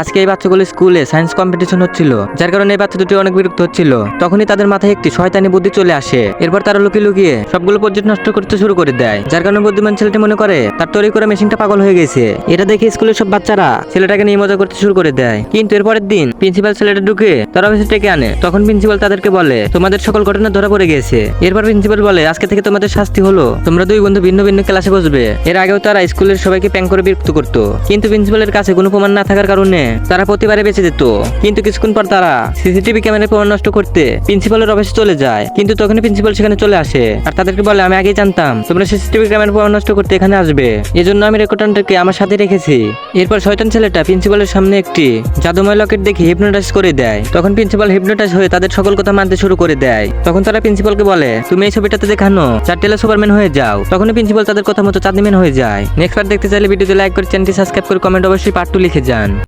আজকে এই বাচ্চাগুলো স্কুলে সায়েন্স কম্পিটিশন হচ্ছিল, যার কারণে এই বাচ্চা দুটি অনেক বিরক্ত হচ্ছিল। তখনই তাদের মাথায় একটি শয়তানি বুদ্ধি চলে আসে। এরপর তারা লুকিয়ে লুকিয়ে সবগুলো প্রজেক্ট নষ্ট করতে শুরু করে দেয়, যার কারণে বুদ্ধিমান ছেলেটি মনে করে তার তৈরি করা মেশিনটা পাগল হয়ে গেছে। এটা দেখে স্কুলের সব বাচ্চারা ছেলেটাকে নিয়ে মজা করতে শুরু করে দেয়। কিন্তু এরপরের দিন প্রিন্সিপাল ছেলেটা ঢুকে তার অফিসে ডেকে আনে। তখন প্রিন্সিপাল তাদেরকে বলে তোমাদের সকল ঘটনা ধরা পড়ে গেছে। এরপর প্রিন্সিপাল বলে আজকে থেকে তোমাদের শাস্তি হলো তোমরা দুই বন্ধু ভিন্ন ভিন্ন ক্লাসে বসবে। এর আগেও তারা স্কুলের সবাইকে প্যাং করে বিরক্ত করতো, কিন্তু প্রিন্সিপালের কাছে কোনো প্রমাণ না থাকার কারণে তারা প্রতিবারে বেঁচে যেত। কিন্তু কিছুক্ষণ পর তারা সিসিটিভি ক্যামেরার প্রমাণ নষ্ট করতে প্রিন্সিপালের অফিসে চলে যায়। কিন্তু তখনই প্রিন্সিপাল সেখানে চলে আসে আর তাদেরকে বলে আমি আগেই জানতাম তোমরা সিসিটিভি ক্যামেরার প্রমাণ নষ্ট করতে এখানে আসবে, এজন্য আমি রেকর্ডারটাকে আমার সাথে রেখেছি। এরপর শয়তান ছেলেটা প্রিন্সিপালের সামনে একটি জাদুময় লকেট দেখে হিপনোটাইজ করে দেয়। তখন প্রিন্সিপাল হিপনোটাইজ হয়ে তাদের সকল কথা মানতে শুরু করে দেয়। তখন তারা প্রিন্সিপালকে বলে তুমি এই ছবিটাতে দেখানো চারটেলা সুপারম্যান হয়ে যাও। তখনই প্রিন্সিপাল তাদের কথা মতো চাঁদনি ম্যান হয়ে যায়। নেক্সট পার্ট দেখতে চাইলে ভিডিওতে লাইক করে চ্যানেলটি সাবস্ক্রাইব করে কমেন্ট অবশ্যই পার্ট 2 লিখে যান।